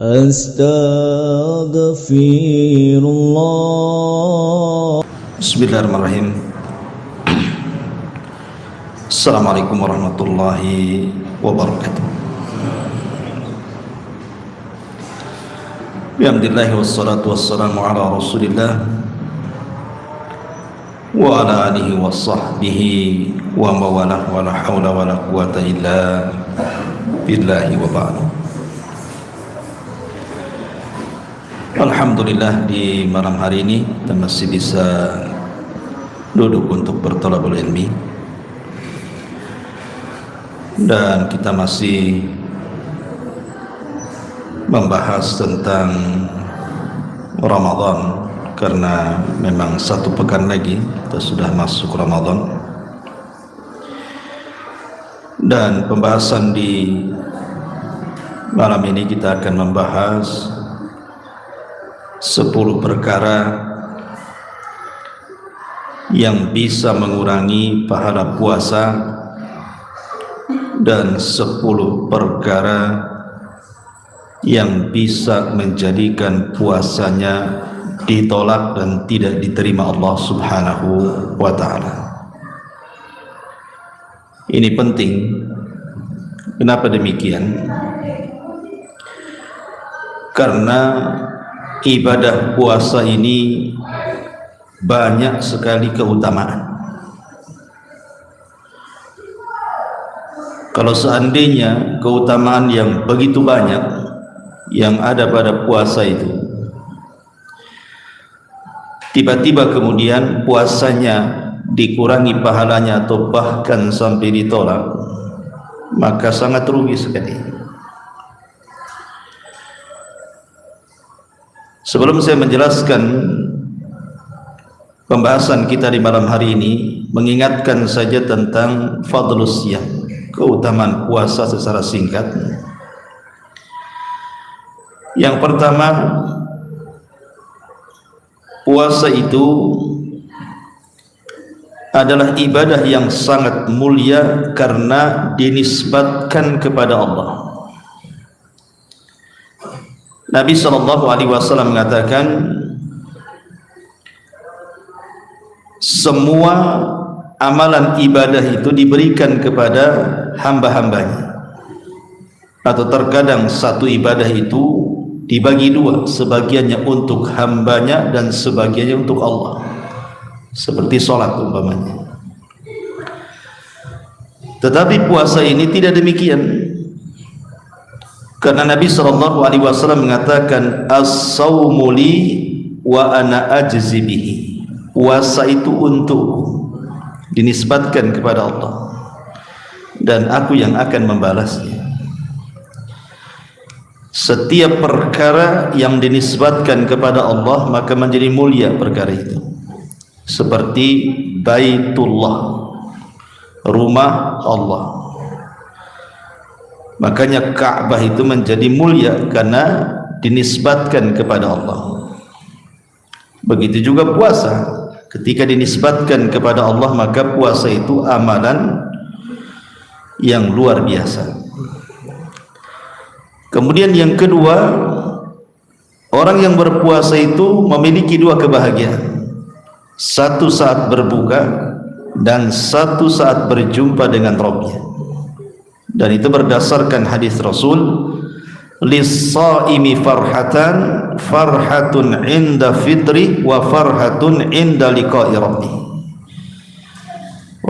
Astaghfirullah. Bismillahirrahmanirrahim. Assalamualaikum warahmatullahi wabarakatuh. Bihamdillahi wassalatu wassalamu ala rasulillah wa ala alihi wa sahbihi wa mawalah wa la hawla wa la quwata illa billahi wa ba'du. Alhamdulillah, di malam hari ini kita masih bisa duduk untuk berthalabul ilmi, dan kita masih membahas tentang Ramadan, karena memang satu pekan lagi kita sudah masuk Ramadan. Dan pembahasan di malam ini kita akan membahas 10 perkara yang bisa mengurangi pahala puasa dan 10 perkara yang bisa menjadikan puasanya ditolak dan tidak diterima Allah Subhanahu wa ta'ala. Ini penting. Kenapa demikian? Karena ibadah puasa ini banyak sekali keutamaan. Kalau seandainya keutamaan yang begitu banyak yang ada pada puasa itu, tiba-tiba kemudian puasanya dikurangi pahalanya atau bahkan sampai ditolak, maka sangat rugi sekali. Sebelum saya menjelaskan pembahasan kita di malam hari ini, mengingatkan saja tentang fadlus siyam, keutamaan puasa secara singkat. Yang pertama, puasa itu adalah ibadah yang sangat mulia karena dinisbatkan kepada Allah. Nabi SAW mengatakan, semua amalan ibadah itu diberikan kepada hamba-hambanya, atau terkadang satu ibadah itu dibagi dua, sebagiannya untuk hambanya dan sebagiannya untuk Allah, seperti sholat umpamanya. Tetapi puasa ini tidak demikian, karena Nabi SAW mengatakan, as-sawmu li wa ana ajzi bihi. Puasa itu untukku, dinisbatkan kepada Allah, dan aku yang akan membalasnya. Setiap perkara yang dinisbatkan kepada Allah maka menjadi mulia perkara itu. Seperti Baitullah, rumah Allah. Makanya Ka'bah itu menjadi mulia karena dinisbatkan kepada Allah. Begitu juga puasa, ketika dinisbatkan kepada Allah maka puasa itu amalan yang luar biasa. Kemudian yang kedua, orang yang berpuasa itu memiliki dua kebahagiaan. Satu saat berbuka dan satu saat berjumpa dengan Rabbnya. Dan itu berdasarkan hadis Rasul, lis-shaimi farhatan, farhatun inda fitri wa farhatun inda liqa'i rabbih.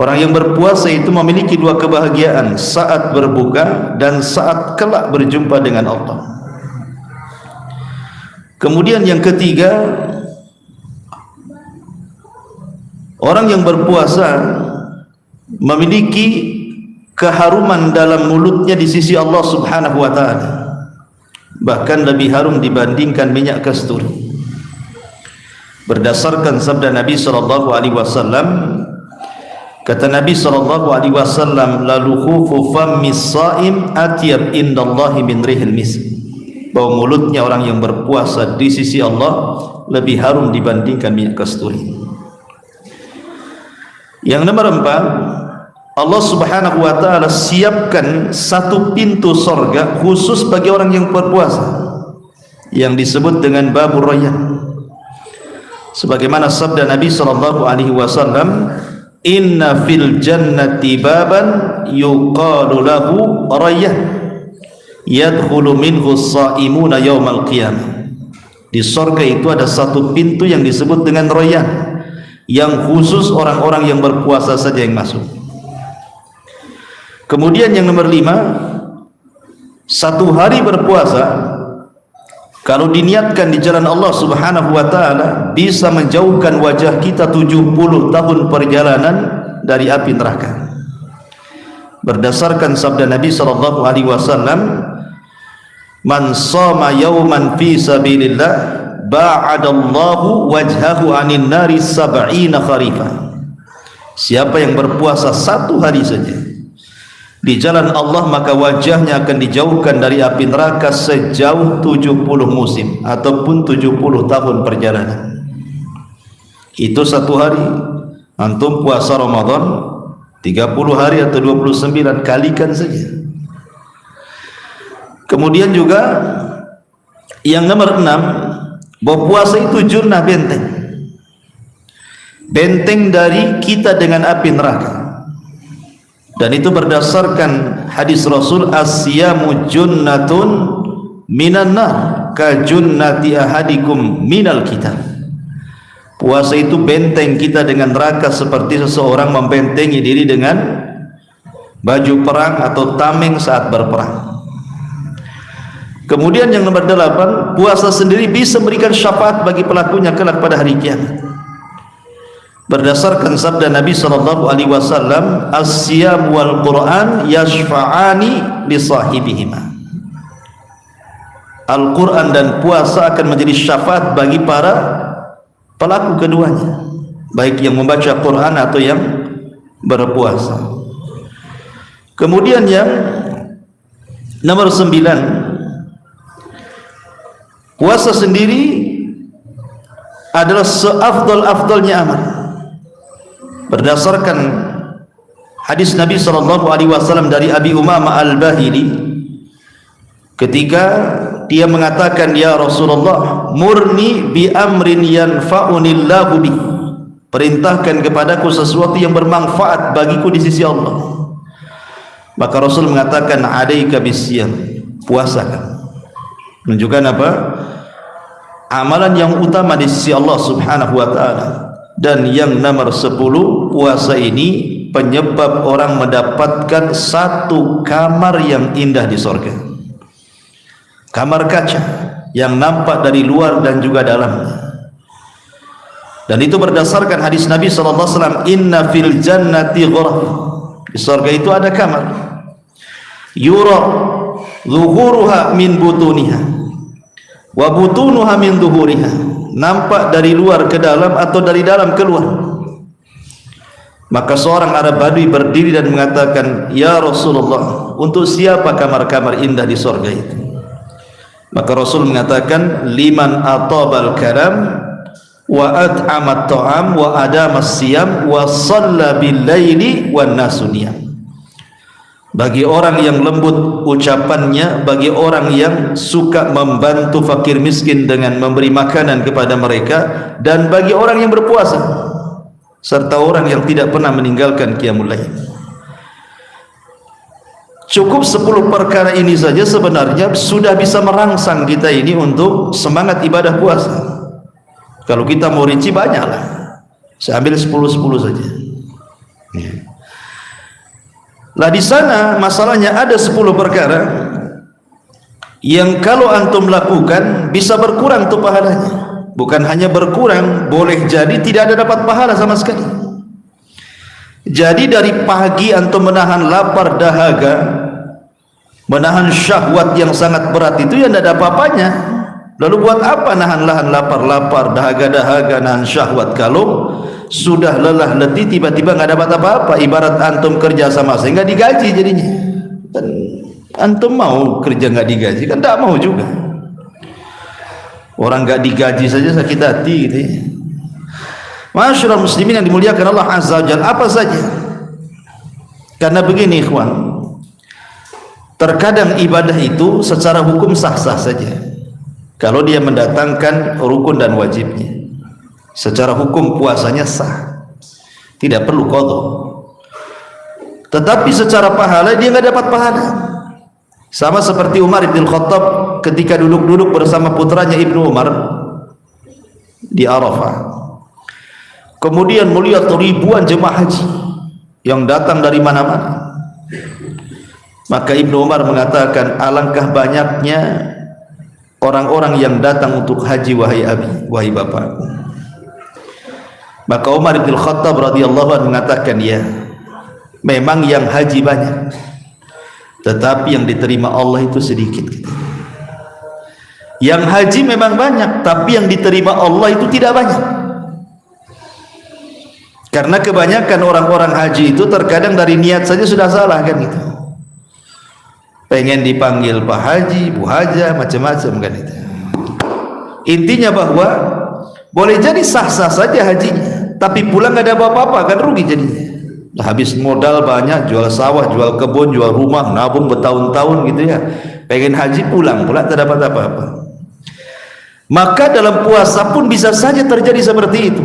Orang yang berpuasa itu memiliki dua kebahagiaan, saat berbuka dan saat kelak berjumpa dengan Allah. Kemudian yang ketiga, orang yang berpuasa memiliki keharuman dalam mulutnya di sisi Allah Subhanahu wa ta'ala, bahkan lebih harum dibandingkan minyak kasturi. Berdasarkan sabda Nabi SAW, kata Nabi SAW, lalu khufu fammis shaim atyab indallahi min rihil misk, bahwa mulutnya orang yang berpuasa di sisi Allah lebih harum dibandingkan minyak kasturi. Yang nomor 4, Allah Subhanahu wa ta'ala siapkan satu pintu sorga khusus bagi orang yang berpuasa. yang disebut dengan babur rayyan. Sebagaimana sabda Nabi sallallahu alaihi wasallam, inna fil jannati baban yuqalu lahu rayyan yadkhulu minhu as-shaimuna yaumal qiyamah. Di surga itu ada satu pintu yang disebut dengan rayyan, yang khusus orang-orang yang berpuasa saja yang masuk. Kemudian yang nomor 5, satu hari berpuasa kalau diniatkan di jalan Allah Subhanahu wa taala bisa menjauhkan wajah kita 70 tahun perjalanan dari api neraka. Berdasarkan sabda Nabi sallallahu alaihi wasallam, man shoma yawman fi sabilillah ba'adallahu wajhahu 'anil nari 70 kharifah. Siapa yang berpuasa satu hari saja di jalan Allah, maka wajahnya akan dijauhkan dari api neraka sejauh 70 musim ataupun 70 tahun perjalanan. Itu satu hari. Antum puasa Ramadan 30 hari atau 29, kalikan saja. Kemudian juga yang nomor 6, bahwa puasa itu junnah, benteng. Benteng dari kita dengan api neraka. Dan itu berdasarkan hadis Rasul, as-siyamu junnatun minan nar ka junnati ahadikum minal kitab. Puasa itu benteng kita dengan neraka seperti seseorang membentengi diri dengan baju perang atau tameng saat berperang. Kemudian yang nomor 8, puasa sendiri bisa memberikan syafaat bagi pelakunya kelak pada hari kiamat. Berdasarkan sabda Nabi sallallahu alaihi wasallam, as-siyam wal Qur'an yashfa'ani li sahibihima. Al-Qur'an dan puasa akan menjadi syafaat bagi para pelaku keduanya, baik yang membaca Qur'an atau yang berpuasa. Kemudian yang nomor 9, puasa sendiri adalah seafdal-afdalnya amal. Berdasarkan hadis Nabi sallallahu alaihi wasallam dari Abi Umamah Al-Bahili, ketika dia mengatakan, ya Rasulullah, murni bi amrin yanfa'unillahu bi, perintahkan kepadaku sesuatu yang bermanfaat bagiku di sisi Allah. Maka Rasul mengatakan, alaika bisyam, puasakan. Menunjukkan apa? Amalan yang utama di sisi Allah Subhanahu wa taala. Dan yang nomor 10, puasa ini penyebab orang mendapatkan satu kamar yang indah di surga. Kamar kaca yang nampak dari luar dan juga dalamnya. Dan itu berdasarkan hadis Nabi sallallahu alaihi wasallam, inna fil jannati ghuraf. Di surga itu ada kamar. Yura zuhuruha min butuniha wa butunuha min zuhuriha. Nampak dari luar ke dalam atau dari dalam keluar. Maka seorang Arab Badui berdiri dan mengatakan, ya Rasulullah, untuk siapa kamar-kamar indah di surga itu? Maka Rasul mengatakan, liman atabal kalam wa at'amat ta'am wa adamas siyam wa shalla bil laili wan nasu niyam. Bagi orang yang lembut ucapannya, bagi orang yang suka membantu fakir miskin dengan memberi makanan kepada mereka, dan bagi orang yang berpuasa, serta orang yang tidak pernah meninggalkan qiyamul lail. Cukup 10 perkara ini saja sebenarnya sudah bisa merangsang kita ini untuk semangat ibadah puasa. Kalau kita mau rinci banyaklah, saya ambil 10 saja. Lah di sana masalahnya ada 10 perkara yang kalau antum lakukan bisa berkurang tuh pahalanya. Bukan hanya berkurang, boleh jadi tidak ada dapat pahala sama sekali. Jadi dari pagi antum menahan lapar dahaga, menahan syahwat yang sangat berat itu ya tidak ada apa-apanya. Lalu buat apa nahan lapar dahaga nahan syahwat kalau sudah lelah letih tiba-tiba nggak dapat apa-apa? Ibarat antum kerja sama saya nggak digaji jadinya. Dan antum mau kerja nggak digaji kan? Tidak mau juga. Orang nggak digaji saja sakit hati gitu ya. Masyaallah muslimin yang dimuliakan Allah Azza wa Jalla, apa saja. Karena begini ikhwan, terkadang ibadah itu secara hukum sah-sah saja. kalau dia mendatangkan rukun dan wajibnya. Secara hukum puasanya sah, tidak perlu qadha. Tetapi secara pahala dia nggak dapat pahala. Sama seperti Umar bin Khattab ketika duduk-duduk bersama putranya Ibnu Umar di Arafah. Kemudian melihat ribuan jemaah haji yang datang dari mana-mana. Maka Ibnu Umar mengatakan, alangkah banyaknya orang-orang yang datang untuk haji wahai abi, wahai bapakku. Maka Umar bin Khattab radhiyallahu anhu mengatakan, ya, memang yang haji banyak, tetapi yang diterima Allah itu sedikit. Yang haji memang banyak, tapi yang diterima Allah itu tidak banyak. Karena kebanyakan orang-orang haji itu terkadang dari niat saja sudah salah kan gitu. Pengen dipanggil Pak Haji, Bu Haja, macam-macam kan itu. Intinya bahwa boleh jadi sah-sah saja hajinya, tapi pulang nggak ada apa-apa, kan rugi jadinya. Habis modal banyak, jual sawah, jual kebun, jual rumah, nabung bertahun-tahun gitu ya. Pengen haji pulang tidak dapat apa-apa. Maka dalam puasa pun bisa saja terjadi seperti itu.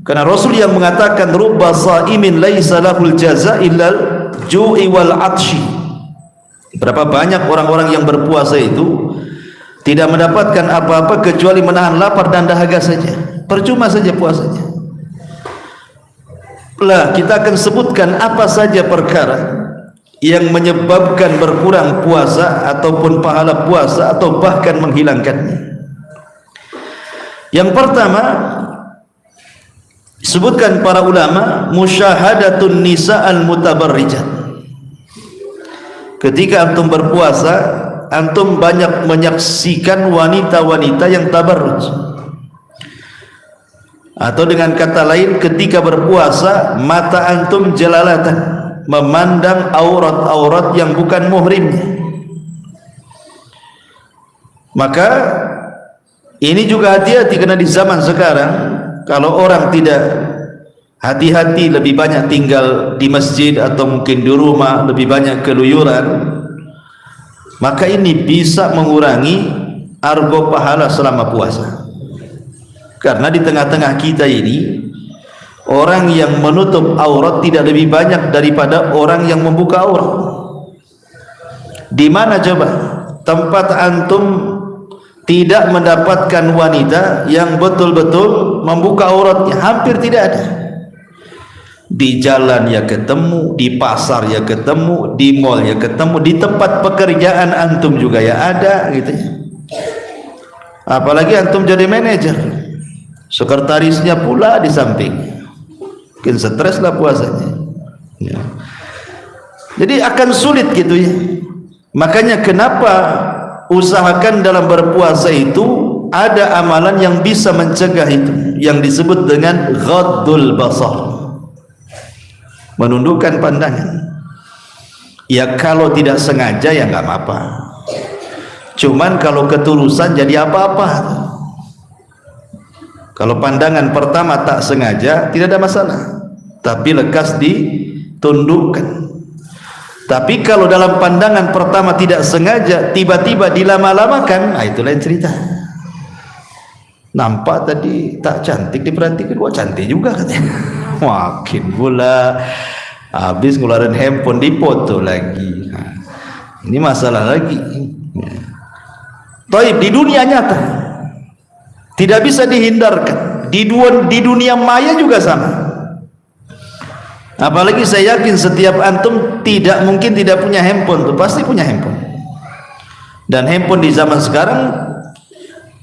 Karena Rasul yang mengatakan rubba shaimin laisa lahul jaza illal ju'i wal 'atsyi. Berapa banyak orang-orang yang berpuasa itu tidak mendapatkan apa-apa kecuali menahan lapar dan dahaga saja. Percuma saja puasanya. Lah kita akan sebutkan apa saja perkara yang menyebabkan berkurang puasa ataupun pahala puasa atau bahkan menghilangkannya. Yang pertama disebutkan para ulama, musyahadatun nisa al-mutabarrijat. Ketika antum berpuasa, antum banyak menyaksikan wanita-wanita yang tabarruj. Atau dengan kata lain, ketika berpuasa mata antum jelalatan memandang aurat-aurat yang bukan muhrimnya. Maka ini juga hati-hati, karena di zaman sekarang kalau orang tidak hati-hati, lebih banyak tinggal di masjid atau mungkin di rumah, lebih banyak keluyuran, maka ini bisa mengurangi argo pahala selama puasa. Karena di tengah-tengah kita ini orang yang menutup aurat tidak lebih banyak daripada orang yang membuka aurat. Di mana coba tempat antum tidak mendapatkan wanita yang betul-betul membuka auratnya? Hampir tidak ada. Di jalan ya ketemu, di pasar ya ketemu, di mall ya ketemu, di tempat pekerjaan antum juga ya ada gitu ya. Apalagi antum jadi manajer, sekretarisnya pula di samping, mungkin stres lah puasanya ya. Jadi akan sulit gitu ya. Makanya kenapa usahakan dalam berpuasa itu ada amalan yang bisa mencegah itu, yang disebut dengan ghaddul basar, menundukkan pandangan. Ya kalau tidak sengaja ya nggak apa-apa, cuman kalau ketulusan jadi apa-apa. Kalau pandangan pertama tak sengaja tidak ada masalah, tapi lekas ditundukkan. Tapi kalau dalam pandangan pertama tidak sengaja tiba-tiba dilama-lamakan, nah itu lain cerita. Nampak tadi tak cantik, diperhatikan, wah cantik juga katanya. Makin pula habis ngeluarin handphone dipoto lagi. Nah, ini masalah lagi. Taib, di dunia nyata tidak bisa dihindarkan, di dunia maya juga sama. Apalagi saya yakin setiap antum tidak mungkin tidak punya handphone, tuh pasti punya handphone. Dan handphone di zaman sekarang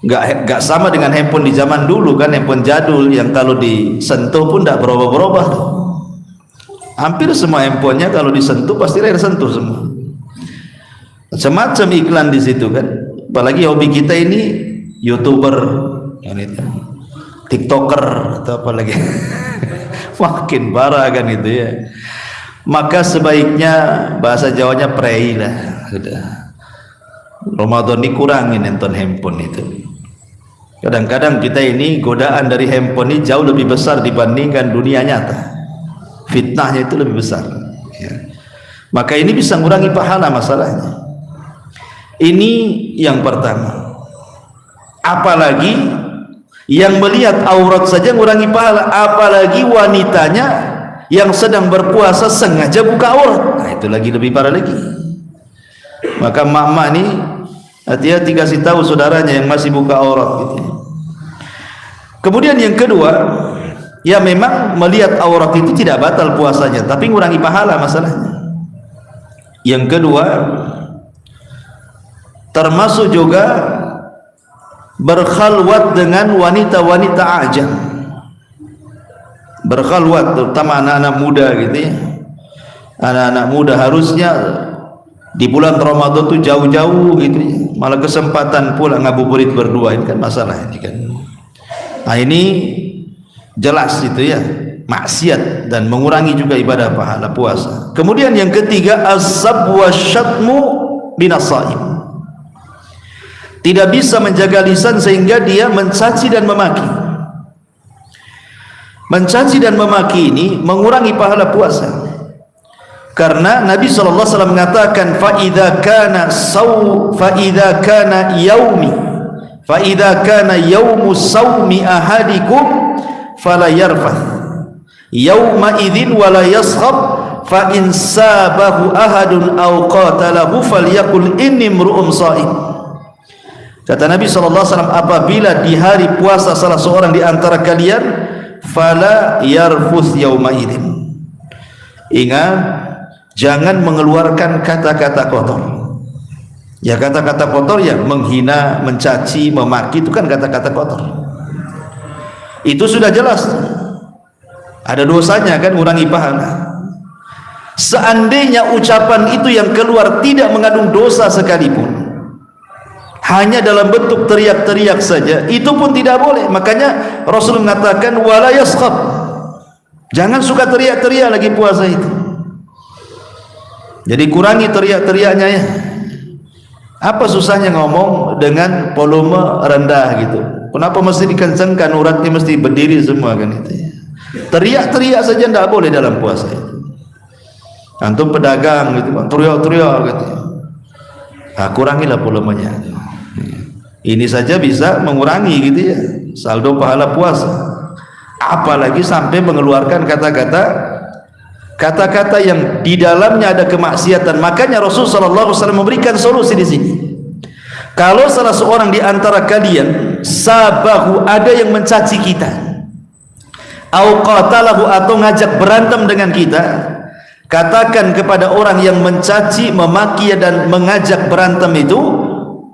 nggak sama dengan handphone di zaman dulu kan, handphone jadul yang kalau disentuh pun tidak berubah-berubah. Hampir semua handphonenya kalau disentuh pasti layar sentuh semua. Macam-macam iklan di situ kan. Apalagi hobi kita ini YouTuber, ini TikToker atau apa lagi. Makin parah kan itu ya. Maka sebaiknya bahasa Jawanya prei lah. Sudah. Ramadan dikurangin nonton handphone itu. Kadang-kadang kita ini godaan dari handphone ini jauh lebih besar dibandingkan dunia nyata. Fitnahnya itu lebih besar ya. Maka ini bisa mengurangi pahala masalahnya. Ini yang pertama. Apalagi yang melihat aurat saja ngurangi pahala, apalagi wanitanya yang sedang berpuasa sengaja buka aurat. Nah, itu lagi lebih parah lagi. Maka mak-mak ini hati-hati kasih tahu saudaranya yang masih buka aurat gitu. Kemudian yang kedua, ya memang melihat aurat itu tidak batal puasanya, tapi ngurangi pahala masalahnya. Yang kedua, termasuk juga berkhalwat dengan wanita-wanita ajam. Berkhalwat terutama anak-anak muda gitu ya. Anak-anak muda harusnya di bulan Ramadan tuh jauh-jauh gitu ya. Malah kesempatan pula ngabuburit berdua, ini kan masalah ini kan. Nah, ini jelas itu ya, maksiat dan mengurangi juga ibadah pahala puasa. Kemudian yang ketiga, az-zab wasyatmu binasaim. Tidak bisa menjaga lisan sehingga dia mencaci dan memaki. Mencaci dan memaki ini mengurangi pahala puasa. Karena Nabi SAW mengatakan fa idza kana yaumu saumi ahadikum fala yarfath yauma idzin wala yaskhab fa in sabahu ahadun aw qatalahu falyaqul inni imru'un shaim. Kata Nabi SAW, apabila di hari puasa salah seorang di antara kalian, fala yarfuth yauma idzin, ingat jangan mengeluarkan kata-kata kotor. Ya, kata-kata kotor ya menghina, mencaci, memaki, itu kan kata-kata kotor. Itu sudah jelas ada dosanya kan, ngurangi pahala. Seandainya ucapan itu yang keluar tidak mengandung dosa sekalipun, hanya dalam bentuk teriak-teriak saja, itu pun tidak boleh. Makanya Rasul mengatakan wala yaskhab, jangan suka teriak-teriak lagi puasa itu. Jadi kurangi teriak-teriaknya ya. Apa susahnya ngomong dengan volume rendah gitu? Kenapa mesti dikencangkan, uratnya mesti berdiri semua kan itu ya. Teriak-teriak saja tidak boleh dalam puasa itu. Antum pedagang gitu, teriak-teriak gitu. Nah, kurangilah volumenya. Ini saja bisa mengurangi gitu ya saldo pahala puasa. Apalagi sampai mengeluarkan kata-kata yang di dalamnya ada kemaksiatan. Makanya Rasulullah SAW memberikan solusi di sini. Kalau salah seorang di antara kalian sabahu, ada yang mencaci kita, au qatalahu, atau ngajak berantem dengan kita, katakan kepada orang yang mencaci, memaki dan mengajak berantem itu,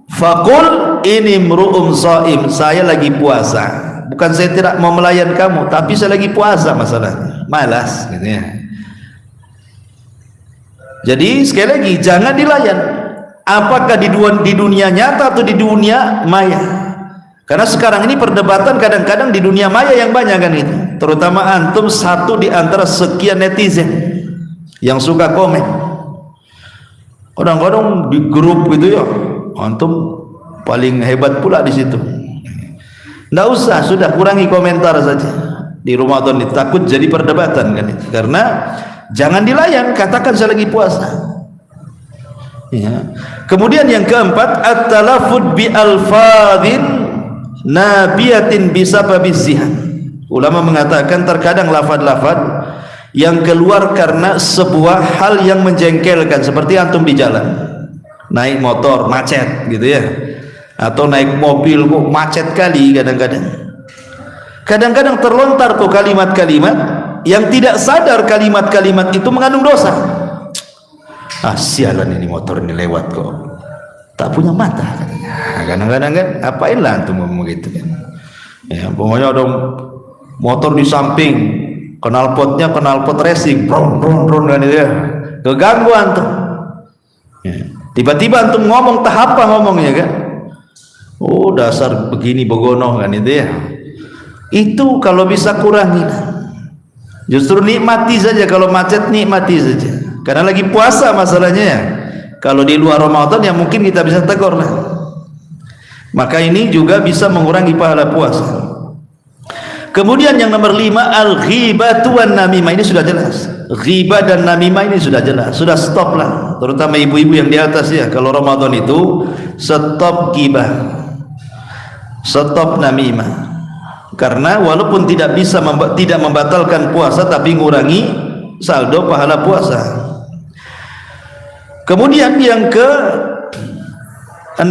faqul ini imru'un shaim, saya lagi puasa. Bukan saya tidak mau melayan kamu, tapi saya lagi puasa masalahnya. Malas gitu ya. Jadi sekali lagi jangan dilayan, apakah di dunia nyata atau di dunia maya. Karena sekarang ini perdebatan kadang-kadang di dunia maya yang banyak kan itu. Terutama antum satu di antara sekian netizen yang suka komen. Kadang-kadang di grup gitu ya, antum paling hebat pula di situ. Nggak usah, sudah kurangi komentar saja di Ramadan ini, takut jadi perdebatan kan itu. Karena jangan dilayan, katakan saya lagi puasa ya. Kemudian yang keempat, at-talafud bi alfadhin nabiyatin bisababiz zihan. Ulama mengatakan terkadang lafad-lafad yang keluar karena sebuah hal yang menjengkelkan, seperti antum di jalan naik motor macet gitu ya, atau naik mobil kok macet kali. Kadang-kadang terlontar tuh kalimat-kalimat yang tidak sadar kalimat-kalimat itu mengandung dosa. Ah, sialan ini motor ini lewat kok, tak punya mata katanya. Kadang-kadang kan apainlah antum ngomong gitu kan ya. Pokoknya ada motor di samping, knalpot racing, bron kan itu ya, keganggu antum ya. Tiba-tiba antum ngomong tahap apa ngomongnya kan, oh dasar begini begono kan itu ya. Itu kalau bisa kurangi, justru nikmati saja. Kalau macet nikmati saja, karena lagi puasa masalahnya ya. Kalau di luar Ramadan ya mungkin kita bisa tegur lah. Maka ini juga bisa mengurangi pahala puasa. Kemudian yang nomor 5, al-ghibatu wan namimah. Ini sudah jelas, ghibah dan namimah ini sudah jelas, sudah stop lah. Terutama ibu-ibu yang di atas ya, kalau Ramadan itu stop ghibah. stop namimah. Karena walaupun tidak bisa tidak membatalkan puasa, tapi ngurangi saldo pahala puasa. Kemudian yang ke-6,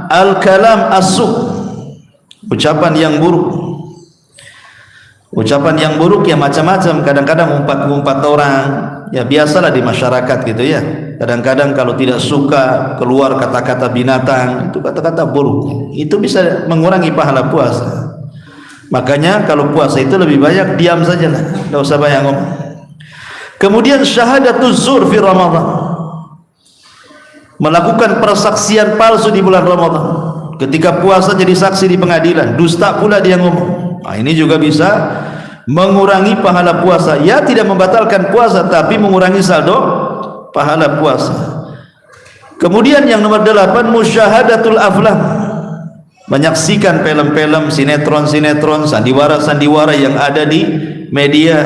al-kalam as-su', ucapan yang buruk. Ucapan yang buruk ya macam-macam, kadang-kadang umpat-umpat orang, ya biasalah di masyarakat gitu ya. Kadang-kadang kalau tidak suka keluar kata-kata binatang, itu kata-kata buruk, itu bisa mengurangi pahala puasa. Makanya kalau puasa itu lebih banyak diam saja lah, tidak usah banyak ngomong. Kemudian syahadatuz zur fi Ramadan, melakukan persaksian palsu di bulan Ramadan. Ketika puasa jadi saksi di pengadilan, dusta pula dia ngomong. Nah, ini juga bisa mengurangi pahala puasa. Ya tidak membatalkan puasa, tapi mengurangi saldo pahala puasa. Kemudian yang nomor 8, musyahadatul aflam, menyaksikan film-film, sinetron-sinetron, sandiwara-sandiwara yang ada di media.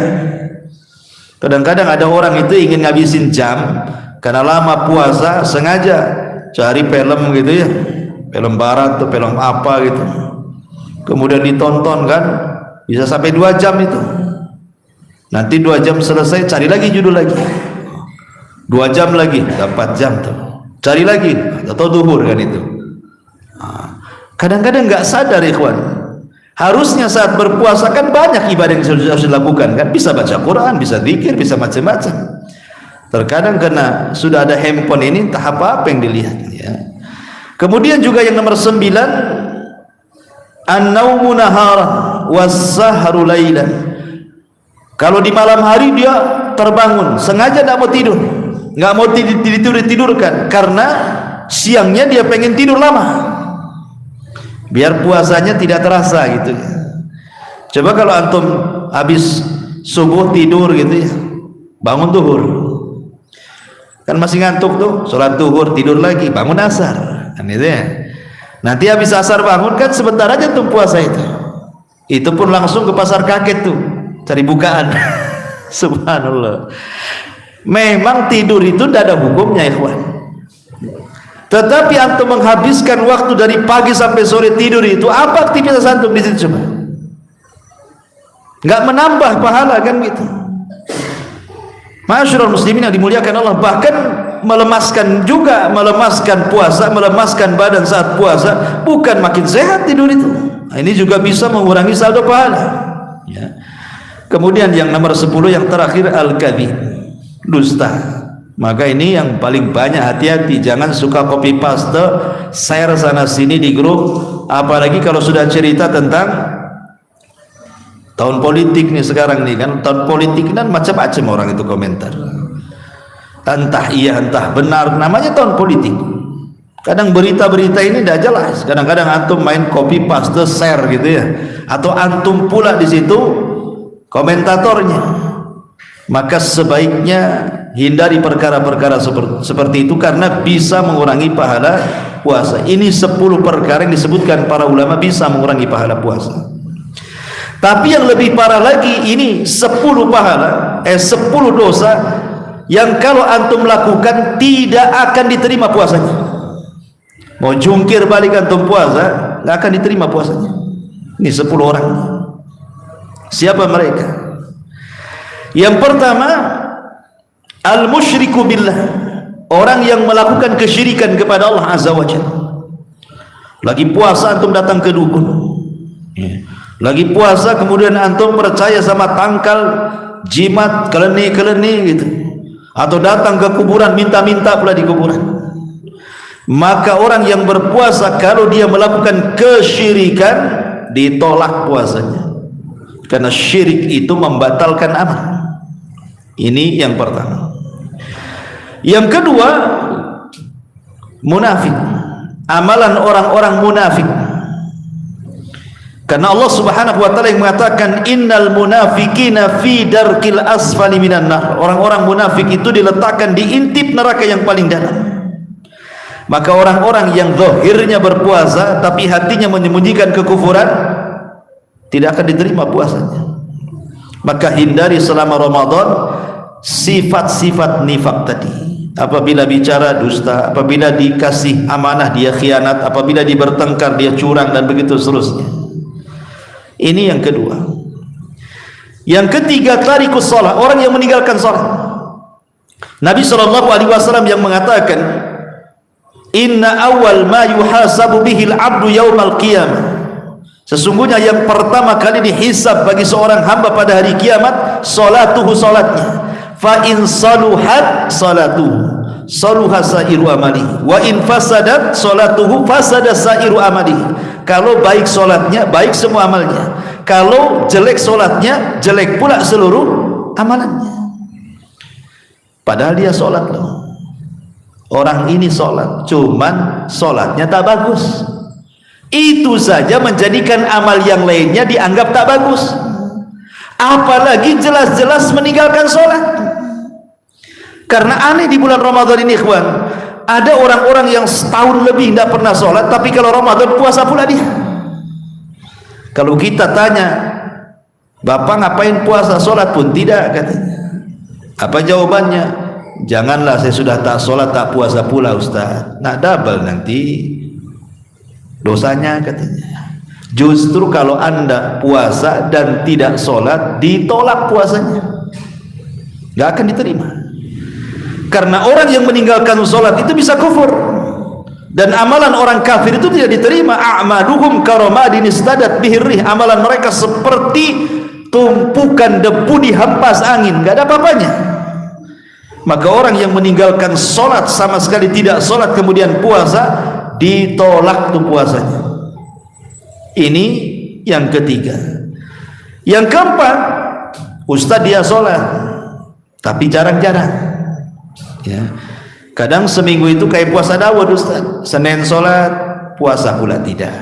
Kadang-kadang ada orang itu ingin ngabisin jam karena lama puasa, sengaja cari film gitu ya, film barat atau film apa gitu, kemudian ditonton kan, bisa sampai 2 jam itu. Nanti 2 jam selesai, cari lagi judul lagi, 2 jam lagi, 4 jam tuh, cari lagi, atau duhur kan itu. Kadang-kadang nggak sadar ikhwan, harusnya saat berpuasa kan banyak ibadah yang harus dilakukan kan, bisa baca Quran, bisa zikir, bisa macam-macam. Terkadang karena sudah ada handphone ini, entah apa yang dilihat ya. Kemudian juga yang nomor 9, an-naumu naharan was-sahru lailan. Kalau di malam hari dia terbangun, sengaja tidak mau tidur, nggak mau tidurkan, karena siangnya dia pengen tidur lama, biar puasanya tidak terasa gitu. Coba kalau antum habis subuh tidur gitu ya, bangun duhur, kan masih ngantuk tuh, sholat duhur tidur lagi, bangun asar kan itu ya. Nanti habis asar bangun kan sebentar aja tuh puasa itu pun langsung ke pasar kaget tuh cari bukaan. Subhanallah. Memang tidur itu tidak ada hukumnya ikhwan, tetapi antum menghabiskan waktu dari pagi sampai sore tidur itu, apa aktivitas antum di situ coba? Enggak menambah pahala kan gitu. Masyarul muslimin yang dimuliakan Allah, bahkan melemaskan juga, melemaskan puasa, melemaskan badan saat puasa, bukan makin sehat tidur itu. Nah, ini juga bisa mengurangi saldo pahala ya. Kemudian yang nomor 10 yang terakhir, al-kadzib, dusta. Maka ini yang paling banyak, hati-hati, jangan suka copy paste, share sana sini di grup, apalagi kalau sudah cerita tentang tahun politik nih sekarang nih kan, tahun politik kan macam-macam orang itu komentar, entah iya entah benar, namanya tahun politik. Kadang berita-berita ini tidak jelas, kadang-kadang antum main copy paste share gitu ya, atau antum pula di situ komentatornya. Maka sebaiknya hindari perkara-perkara seperti itu, karena bisa mengurangi pahala puasa. Ini 10 perkara yang disebutkan para ulama bisa mengurangi pahala puasa. Tapi yang lebih parah lagi, ini 10 dosa yang kalau antum lakukan tidak akan diterima puasanya. Mau jungkir balik antum puasa, nggak akan diterima puasanya. Ini 10 orang. Siapa mereka? Yang pertama, al-musyriku billah, orang yang melakukan kesyirikan kepada Allah Azza wa Jalla. Lagi puasa antum datang ke dukun, lagi puasa kemudian antum percaya sama tangkal, jimat, keleni-keleni gitu, atau datang ke kuburan minta-minta pula di kuburan. Maka orang yang berpuasa kalau dia melakukan kesyirikan, ditolak puasanya, karena syirik itu membatalkan amal. Ini yang pertama. Yang kedua, munafik, amalan orang-orang munafik. Karena Allah Subhanahu wa taala yang mengatakan innal munafiqina fi darkil asfali minan nar. Orang-orang munafik itu diletakkan di intip neraka yang paling dalam. Maka orang-orang yang zahirnya berpuasa tapi hatinya menyembunyikan kekufuran, tidak akan diterima puasanya. Maka hindari selama Ramadan sifat-sifat nifak tadi. apabila bicara dusta, apabila dikasih amanah dia khianat, apabila bertengkar dia curang, dan begitu seterusnya. Ini yang kedua. Yang ketiga, tarikus shalah, orang yang meninggalkan salat. Nabi SAW yang mengatakan, inna awal ma yuhasabu bihil abdu yaumal qiyamah, sesungguhnya yang pertama kali dihisab bagi seorang hamba pada hari kiamat, salatuhu, salatnya. Fa in saluhat salatuhu saluha sairu amali, wa in fasadat salatuhu fasada sairu amali. Kalau baik salatnya, baik semua amalnya. Kalau jelek salatnya, jelek pula seluruh amalannya. Padahal dia salat loh. Orang ini salat, cuman salatnya tak bagus. Itu saja menjadikan amal yang lainnya dianggap tak bagus, apalagi jelas-jelas meninggalkan salat. Karena aneh di bulan Ramadan ini, ikhwan, ada orang-orang yang setahun lebih tidak pernah salat, tapi kalau Ramadan puasa pula dia. Kalau kita tanya, Bapak ngapain puasa? Salat pun tidak, katanya. Apa jawabannya? Janganlah, saya sudah tak salat tak puasa pula, Ustaz. Nak double nanti dosanya, katanya. Justru kalau anda puasa dan tidak salat, ditolak puasanya, gak akan diterima. Karena orang yang meninggalkan salat itu bisa kufur, dan amalan orang kafir itu tidak diterima. A'maluhum karamadin istadat bihirrih, amalan mereka seperti tumpukan debu dihempas angin, gak ada apa-apanya. Maka orang yang meninggalkan salat sama sekali tidak salat kemudian puasa, ditolak tuh puasanya. Ini yang ketiga. Yang keempat, Ustaz dia salat tapi jarang-jarang, ya. Kadang seminggu itu kayak puasa Daud, Ustaz. Senin salat, puasa pula tidak.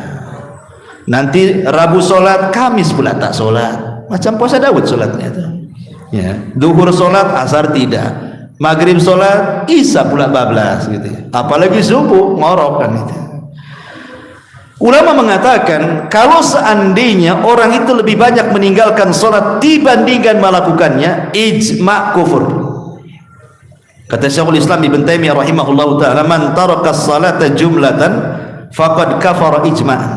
Nanti Rabu salat, Kamis pula tak salat. Macam puasa Daud salatnya itu, ya. Duhur salat, asar tidak. Maghrib salat, isya pula bablas gitu. Apalagi subuh ngorok kan itu. Ulama mengatakan kalau seandainya orang itu lebih banyak meninggalkan salat dibandingkan melakukannya, ijma' kufur. Kata Syekhul Islam Ibn Taimiyah rahimahullahu taala, man taraka as-salata jumlatan faqad kafara ijma'an.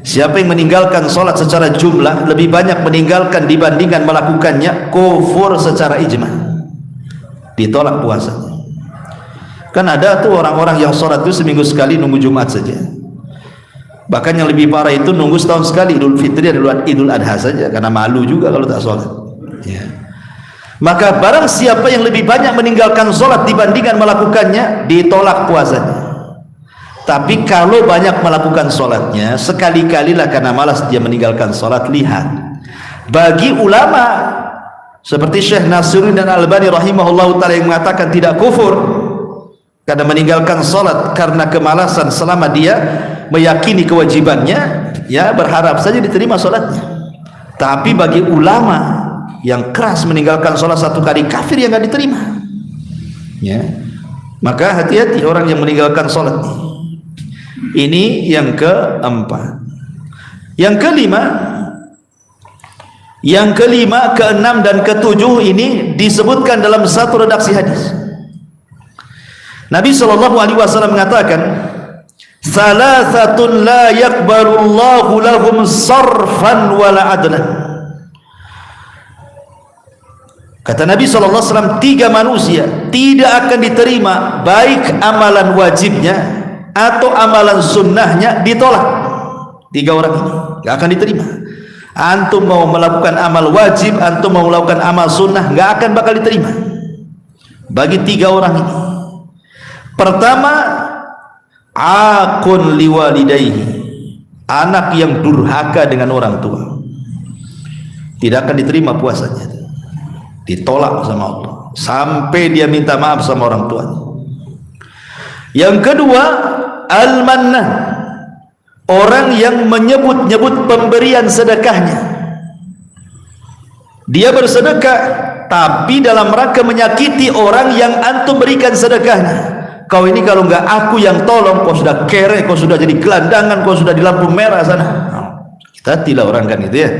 Siapa yang meninggalkan salat secara jumlah, lebih banyak meninggalkan dibandingkan melakukannya, kufur secara ijma'. Ditolak puasanya. Kan ada tuh orang-orang yang sholat itu seminggu sekali, nunggu Jumat saja. Bahkan yang lebih parah itu nunggu setahun sekali, Idul Fitri dan Idul Adha saja, karena malu juga kalau tak sholat, ya. Maka barang siapa yang lebih banyak meninggalkan sholat dibandingkan melakukannya, ditolak puasanya. Tapi kalau banyak melakukan sholatnya, sekali-kalilah karena malas dia meninggalkan sholat. Lihat, bagi ulama seperti Syekh Nasiruddin dan Albani rahimahullah ta'ala yang mengatakan tidak kufur karena meninggalkan salat karena kemalasan, selama dia meyakini kewajibannya, ya berharap saja diterima salatnya. Tapi bagi ulama yang keras meninggalkan salat satu kali kafir, yang tidak diterima, ya. Maka hati-hati orang yang meninggalkan salat. Ini yang keempat. Yang kelima, keenam dan ketujuh ini disebutkan dalam satu redaksi hadis. Nabi SAW mengatakan, salasatun la yakbalullahu lahum sarfan wala adlan. Kata Nabi SAW, 3 manusia tidak akan diterima baik amalan wajibnya atau amalan sunnahnya, ditolak. 3 orang ini gak akan diterima. Antum mau melakukan amal wajib, antum mau melakukan amal sunnah, gak akan bakal diterima bagi 3 orang ini. Pertama, aqun liwalidayhi, anak yang durhaka dengan orang tua, tidak akan diterima puasanya, ditolak sama Allah sampai dia minta maaf sama orang tuanya. Yang kedua, al-mannan, orang yang menyebut-nyebut pemberian sedekahnya. Dia bersedekah tapi dalam rangka menyakiti orang yang antum berikan sedekahnya. Kau ini kalau enggak aku yang tolong, kau sudah kere, kau sudah jadi gelandangan, kau sudah di lampu merah sana. Kita tidak orang kan itu, ya.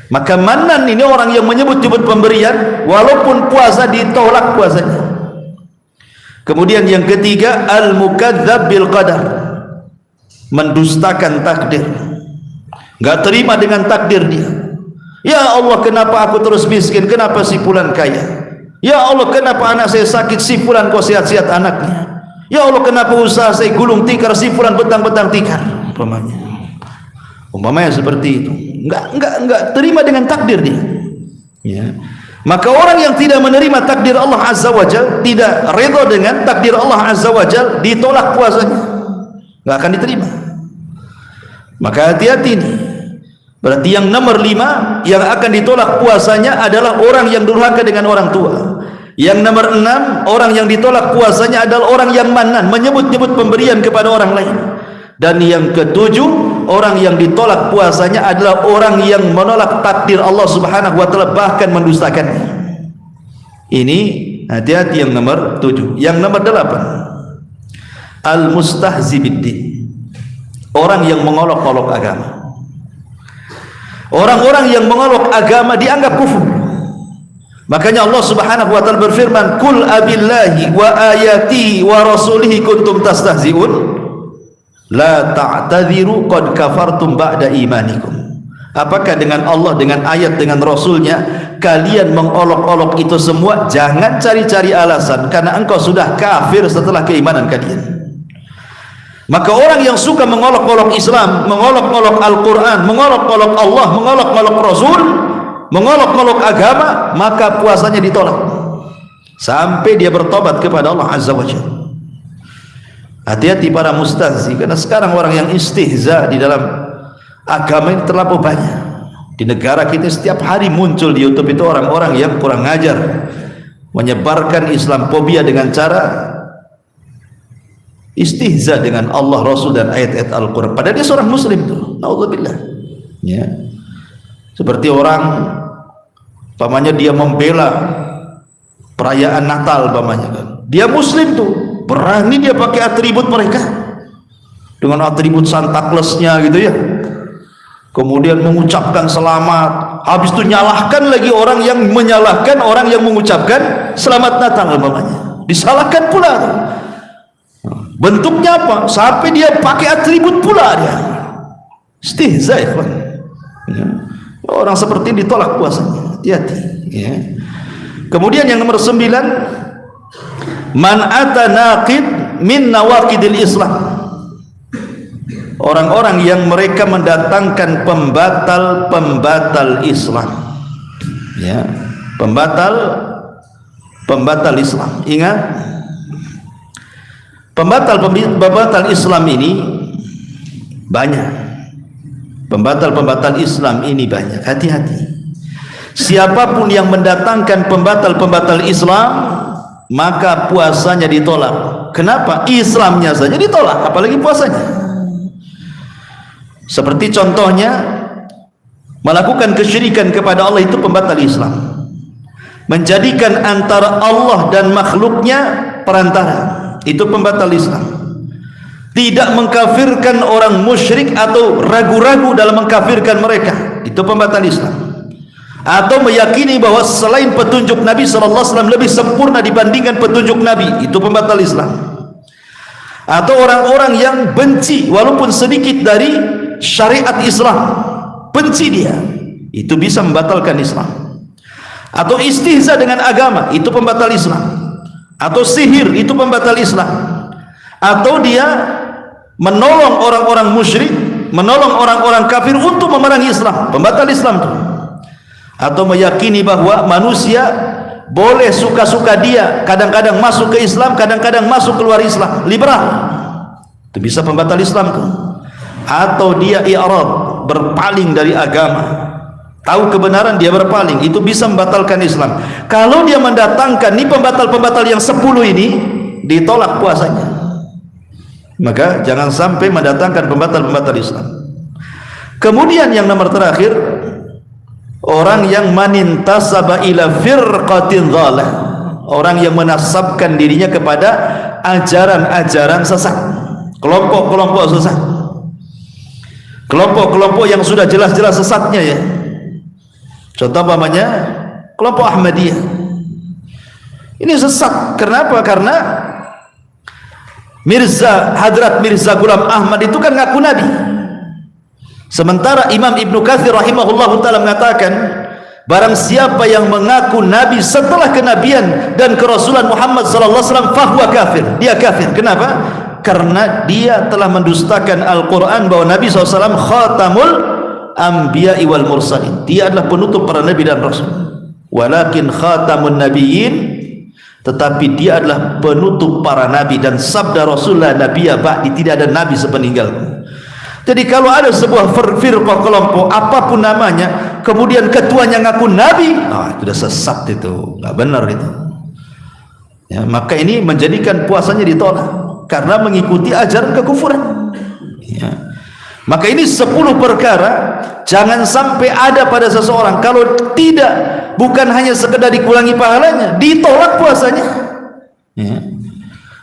Maka manan ini orang yang menyebut-nyebut pemberian, walaupun puasa ditolak puasanya. Kemudian yang ketiga, al-mukadzdzab bil qadar, mendustakan takdir, enggak terima dengan takdir dia. Ya Allah, kenapa aku terus miskin? Kenapa si fulan kaya? Ya Allah, kenapa anak saya sakit? Si fulan kok sehat-sehat anaknya. Ya Allah, kenapa usaha saya gulung tikar? Si fulan betang-betang tikar. Umpamanya seperti itu. Enggak terima dengan takdir dia. Ya. Maka orang yang tidak menerima takdir Allah Azza wa Jalla, tidak redha dengan takdir Allah Azza wa Jalla, ditolak puasanya, enggak akan diterima. Maka hati-hati nih. Berarti yang nomor 5 yang akan ditolak puasanya adalah orang yang durhaka dengan orang tua. Yang nomor 6, orang yang ditolak puasanya adalah orang yang manan, menyebut-nyebut pemberian kepada orang lain. Dan yang ketujuh, orang yang ditolak puasanya adalah orang yang menolak takdir Allah Subhanahu wa taala, bahkan mendustakannya. Ini hati-hati yang nomor 7. Yang nomor 8, al-mustahzi biddin, orang yang mengolok-olok agama. Orang-orang yang mengolok agama dianggap kufur. Makanya Allah Subhanahu wa taala berfirman, "Qul abillahi wa ayatihi wa rasulihi kuntum tastahzi'un la ta'tadhiru qad kafartum ba'da imanikum." Apakah dengan Allah, dengan ayat, dengan Rasulnya kalian mengolok-olok itu semua? Jangan cari-cari alasan, karena engkau sudah kafir setelah keimanan kalian. Maka orang yang suka mengolok-olok Islam, mengolok-olok Al-Quran, mengolok-olok Allah, mengolok-olok Rasul, mengolok-olok agama, maka puasanya ditolak sampai dia bertobat kepada Allah Azza wa Jalla. Hati-hati para mustahzi, karena sekarang orang yang istihza di dalam agama ini terlalu banyak. Di negara kita setiap hari muncul di YouTube itu orang-orang yang kurang ajar, menyebarkan Islamophobia dengan cara istihza dengan Allah, Rasul, dan ayat-ayat Al-Quran. Padahal dia seorang muslim tuh. Naudzubillah. Ya. Seperti orang, pamannya dia membela perayaan Natal, pamannya kan. Dia muslim tuh, berani dia pakai atribut mereka, dengan atribut Santa Claus-nya gitu ya. Kemudian mengucapkan selamat, habis itu nyalahkan lagi orang yang menyalahkan orang yang mengucapkan selamat Natal, pamannya. Disalahkan pula. Bentuknya apa? Sampai dia pakai atribut pula dia. Istihza, ikhwan. Ya. Orang seperti ini ditolak puasanya. Hati-hati. Ya. Kemudian yang nomor 9, man ata naqid min nawaqidil Islam. Orang-orang yang mereka mendatangkan pembatal-pembatal Islam. Ya. Pembatal Islam. Ingat, pembatal Islam ini banyak. Pembatal Islam ini banyak. Hati-hati. Siapapun yang mendatangkan pembatal Islam, maka puasanya ditolak. Kenapa? Islamnya saja ditolak, apalagi puasanya. Seperti contohnya, melakukan kesyirikan kepada Allah itu pembatal Islam. Menjadikan antara Allah dan makhluknya perantara, itu pembatal Islam. Tidak mengkafirkan orang musyrik atau ragu-ragu dalam mengkafirkan mereka, itu pembatal Islam. Atau meyakini bahwa selain petunjuk Nabi SAW lebih sempurna dibandingkan petunjuk Nabi, itu pembatal Islam. Atau orang-orang yang benci walaupun sedikit dari syariat Islam, benci dia, itu bisa membatalkan Islam. Atau istihza dengan agama, itu pembatal Islam. Atau sihir, itu pembatal Islam. Atau dia menolong orang-orang musyrik, menolong orang-orang kafir untuk memerangi Islam, pembatal Islam itu. Atau meyakini bahwa manusia boleh suka-suka dia, kadang-kadang masuk ke Islam, kadang-kadang masuk keluar Islam, liberal, itu bisa pembatal Islam itu. Atau dia i'rad, berpaling dari agama, tahu kebenaran dia berpaling, itu bisa membatalkan Islam. Kalau dia mendatangkan ini pembatal-pembatal yang 10 ini, ditolak puasanya. Maka jangan sampai mendatangkan pembatal-pembatal Islam. Kemudian yang nomor terakhir, orang yang manintasaba ila firqatin dhalah, orang yang menasabkan dirinya kepada ajaran-ajaran sesat, kelompok-kelompok sesat, kelompok-kelompok yang sudah jelas-jelas sesatnya ya. Contoh umpamanya kelompok Ahmadiyah. Ini sesat. Kenapa? Karena Hadrat Mirza Ghulam Ahmad itu kan ngaku nabi. Sementara Imam Ibnu Katsir rahimahullahu taala mengatakan, barang siapa yang mengaku nabi setelah kenabian dan kerasulan Muhammad sallallahu alaihi wasallam fahuwa kafir. Dia kafir. Kenapa? Karena dia telah mendustakan Al-Qur'an bahwa Nabi SAW khatamul anbiya'i wal mursalin. Dia adalah penutup para nabi dan rasul. Walakin khatamun nabiyyin, tetapi dia adalah penutup para nabi, dan sabda Rasulullah nabiyya ba'di, tidak ada nabi sepeninggalku. Jadi kalau ada sebuah firqah kelompok apapun namanya, kemudian ketuanya ngaku nabi, itu sudah sesat, itu nggak benar itu. Ya, maka ini menjadikan puasanya ditolak karena mengikuti ajaran kekufuran. Ya. Maka ini 10 perkara jangan sampai ada pada seseorang, kalau tidak, bukan hanya sekedar dikurangi pahalanya, ditolak puasanya. Ya.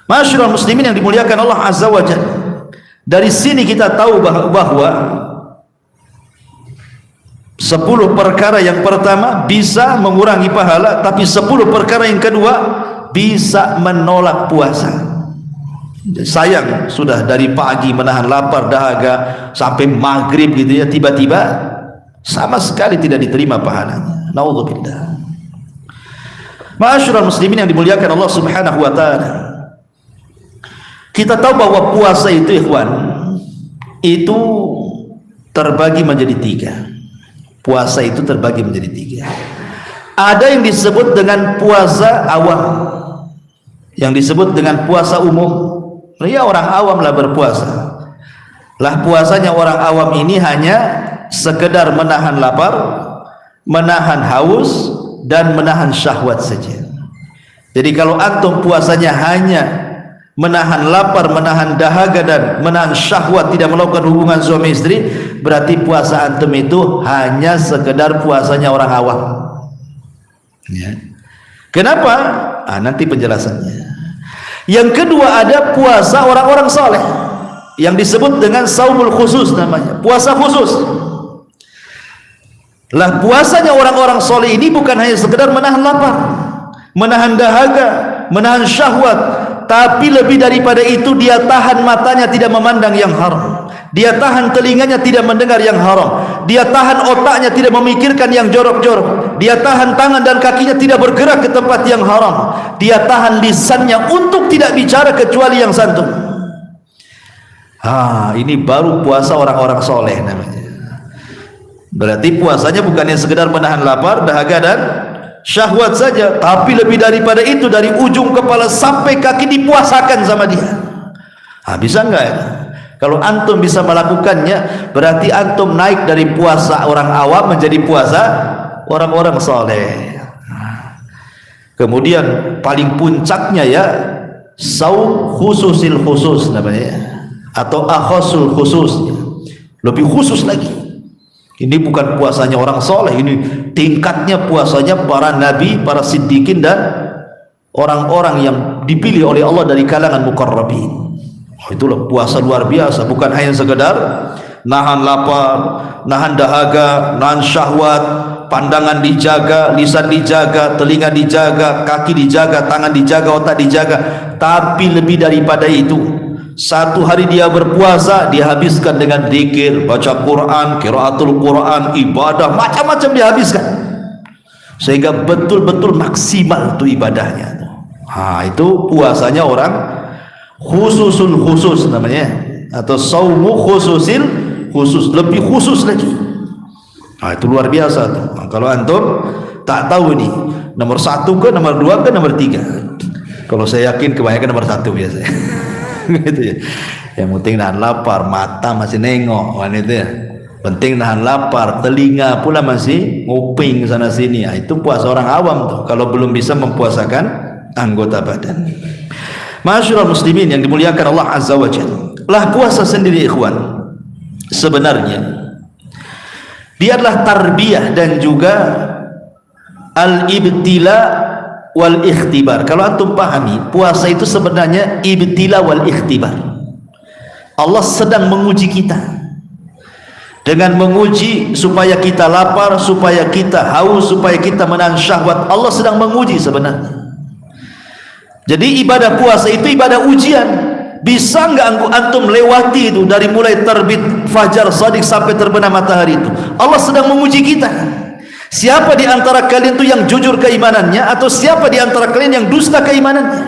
Masyarul muslimin yang dimuliakan Allah Azza wa Jalla. Dari sini kita tahu bahwa 10 perkara yang pertama bisa mengurangi pahala, tapi 10 perkara yang kedua bisa menolak puasa. Sayang, sudah dari pagi menahan lapar dahaga sampai maghrib gitu ya, tiba-tiba sama sekali tidak diterima pahalanya. Naudzubillah. Ma'asyiral muslimin yang dimuliakan Allah Subhanahu wa taala. Kita tahu bahwa puasa itu, ikhwan, itu terbagi menjadi 3. Puasa itu terbagi menjadi 3. Ada yang disebut dengan puasa awam, yang disebut dengan puasa umum. Ya, orang awam lah berpuasa. Lah puasanya orang awam ini hanya sekedar menahan lapar, menahan haus, dan menahan syahwat saja. Jadi kalau antum puasanya hanya menahan lapar, menahan dahaga, dan menahan syahwat, tidak melakukan hubungan suami istri, berarti puasa antum itu hanya sekedar puasanya orang awam. Ya. Kenapa? Nanti penjelasannya. Yang kedua, ada puasa orang-orang soleh yang disebut dengan saumul khusus, namanya puasa khusus. Lah puasanya orang-orang soleh ini bukan hanya sekedar menahan lapar, menahan dahaga, menahan syahwat, tapi lebih daripada itu, dia tahan matanya tidak memandang yang haram, dia tahan telinganya tidak mendengar yang haram, dia tahan otaknya tidak memikirkan yang jorok-jorok, dia tahan tangan dan kakinya tidak bergerak ke tempat yang haram, dia tahan lisannya untuk tidak bicara kecuali yang santun. Ini baru puasa orang-orang soleh namanya. Berarti puasanya bukannya sekedar menahan lapar, dahaga, dan syahwat saja, tapi lebih daripada itu, dari ujung kepala sampai kaki dipuasakan sama dia. Bisa enggak ya? Kalau antum bisa melakukannya, berarti antum naik dari puasa orang awam menjadi puasa orang-orang soleh. Kemudian paling puncaknya ya, saum khususil khusus namanya, atau akhosul khusus, lebih khusus lagi. Ini bukan puasanya orang soleh, ini tingkatnya puasanya para nabi, para siddiqin, dan orang-orang yang dipilih oleh Allah dari kalangan muqarrabin. Itulah puasa luar biasa, bukan hanya sekedar nahan lapar, nahan dahaga, nahan syahwat, pandangan dijaga, lisan dijaga, telinga dijaga, kaki dijaga, tangan dijaga, otak dijaga, tapi lebih daripada itu, satu hari dia berpuasa dihabiskan dengan zikir, baca Quran, qiraatul Quran, ibadah, macam-macam dihabiskan, sehingga betul-betul maksimal tuh ibadahnya. Itu puasanya orang khususul khusus namanya, atau saumu khususil khusus, lebih khusus lagi. Itu luar biasa tuh. Kalau antum tak tahu ini nomor 1 ke nomor 2 ke nomor 3, kalau saya yakin kebanyakan nomor 1 biasanya. Gitu ya. Yang penting nahan lapar, mata masih nengok, itu ya. Penting nahan lapar, telinga pula masih nguping sana sini. Itu puasa orang awam tuh, kalau belum bisa mempuasakan anggota badan. Masyaallah muslimin yang dimuliakan Allah Azza wa Jalla. Lah puasa sendiri, ikhwan, sebenarnya dia adalah tarbiyah dan juga al-ibtila wal ikhtibar. Kalau antum pahami, puasa itu sebenarnya ibtila wal ikhtibar. Allah sedang menguji kita, dengan menguji supaya kita lapar, supaya kita haus, supaya kita menahan syahwat. Allah sedang menguji sebenarnya. Jadi ibadah puasa itu ibadah ujian. Bisa nggak antum lewati itu dari mulai terbit fajar shadiq sampai terbenam matahari itu? Allah sedang menguji kita. Siapa di antara kalian itu yang jujur keimanannya, atau siapa di antara kalian yang dusta keimanannya?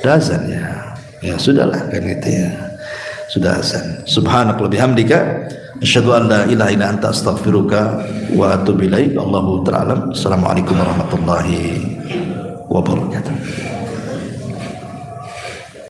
Azan ya. Ya sudahlah kan itu ya. Sudah azan. Subhanakallahumma bihamdika asyhadu an la ilaha illa anta astaghfiruka wa atubu ilaik. Allahu ta'ala. Assalamualaikum warahmatullahi wabarakatuh.